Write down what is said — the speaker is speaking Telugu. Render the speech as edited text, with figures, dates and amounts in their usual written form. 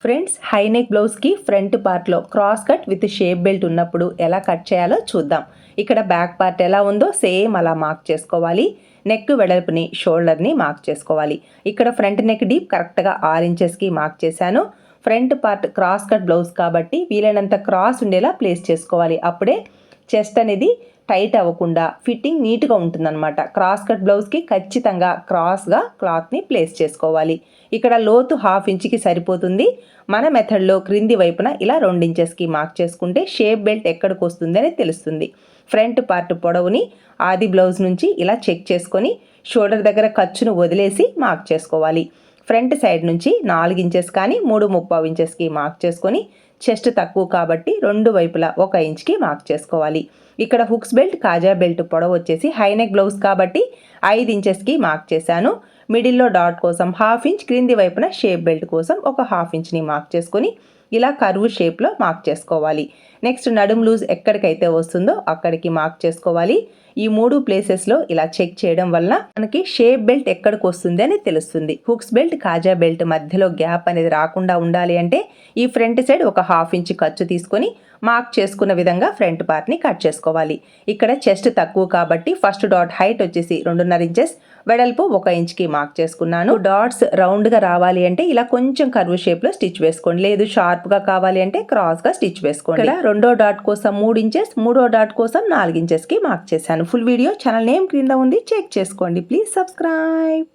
ఫ్రెండ్స్, హై నెక్ బ్లౌజ్కి ఫ్రంట్ పార్ట్లో cross cut with shape belt ఉన్నప్పుడు ఎలా కట్ చేయాలో చూద్దాం. ఇక్కడ బ్యాక్ పార్ట్ ఎలా ఉందో సేమ్ అలా మార్క్ చేసుకోవాలి. నెక్ వెడల్పుని, షోల్డర్ని మార్క్ చేసుకోవాలి. ఇక్కడ ఫ్రంట్ నెక్ డీప్ కరెక్ట్గా 6 ఇంచెస్కి మార్క్ చేశాను. Front part cross cut blouse కాబట్టి వీలైనంత క్రాస్ ఉండేలా ప్లేస్ చేసుకోవాలి. అప్పుడే చెస్ట్ అనేది టైట్ అవ్వకుండా ఫిట్టింగ్ నీట్గా ఉంటుందన్నమాట. క్రాస్ కట్ బ్లౌజ్కి ఖచ్చితంగా క్రాస్గా క్లాత్ని ప్లేస్ చేసుకోవాలి. ఇక్కడ లోతు 1/2 ఇంచ్కి సరిపోతుంది. మన మెథడ్లో క్రింది వైపున ఇలా 2 ఇంచెస్కి మార్క్ చేసుకుంటే షేప్ బెల్ట్ ఎక్కడికి వస్తుంది అని తెలుస్తుంది. ఫ్రంట్ పార్ట్ పొడవుని ఆది బ్లౌజ్ నుంచి ఇలా చెక్ చేసుకొని షోల్డర్ దగ్గర ఖర్చును వదిలేసి మార్క్ చేసుకోవాలి. ఫ్రంట్ సైడ్ నుంచి 4 ఇంచెస్ కానీ 3/3 ఇంచెస్కి మార్క్ చేసుకొని చెస్ట్ తక్కువ కాబట్టి 2 వైపులా 1 ఇంచ్కి మార్క్ చేసుకోవాలి. ఇక్కడ హుక్స్ బెల్ట్, కాజా బెల్ట్ పొడవు వచ్చేసి హైనెక్ బ్లౌజ్ కాబట్టి 5 ఇంచెస్కి మార్క్ చేశాను. మిడిల్లో డాట్ కోసం 1/2 ఇంచ్, క్రింది వైపున షేప్ బెల్ట్ కోసం 1/2 ఇంచ్ని మార్క్ చేసుకొని ఇలా కర్వ్ షేప్లో మార్క్ చేసుకోవాలి. నెక్స్ట్ నడుము లూజ్ ఎక్కడికైతే వస్తుందో అక్కడికి మార్క్ చేసుకోవాలి. ఈ 3 ప్లేసెస్లో ఇలా చెక్ చేయడం వల్ల మనకి షేప్ బెల్ట్ ఎక్కడికి వస్తుంది అని తెలుస్తుంది. హుక్స్ బెల్ట్, కాజా బెల్ట్ మధ్యలో గ్యాప్ అనేది రాకుండా ఉండాలి అంటే ఈ ఫ్రంట్ సైడ్ 1/2 ఇంచ్ ఖర్చు తీసుకొని మార్క్ చేసుకున్న విధంగా ఫ్రంట్ పార్ట్ని కట్ చేసుకోవాలి. ఇక్కడ చెస్ట్ తక్కువ కాబట్టి ఫస్ట్ డాట్ హైట్ వచ్చేసి 2.5 ఇంచెస్, వెడల్పు 1 ఇంచ్కి మార్క్ చేసుకున్నాను. డాట్స్ రౌండ్గా రావాలి అంటే ఇలా కొంచెం కర్వ్ షేప్లో స్టిచ్ వేసుకోండి. లేదు షార్ప్గా కావాలి అంటే క్రాస్గా స్టిచ్ వేసుకోండి. ఇక్కడ 2వ డాట్ కోసం 3 ఇంచెస్, 3వ డాట్ కోసం 4 ఇంచెస్కి మార్క్ చేశాను. ఫుల్ వీడియో ఛానల్ నేమ్ క్రింద ఉంది, చెక్ చేసుకోండి. Please subscribe.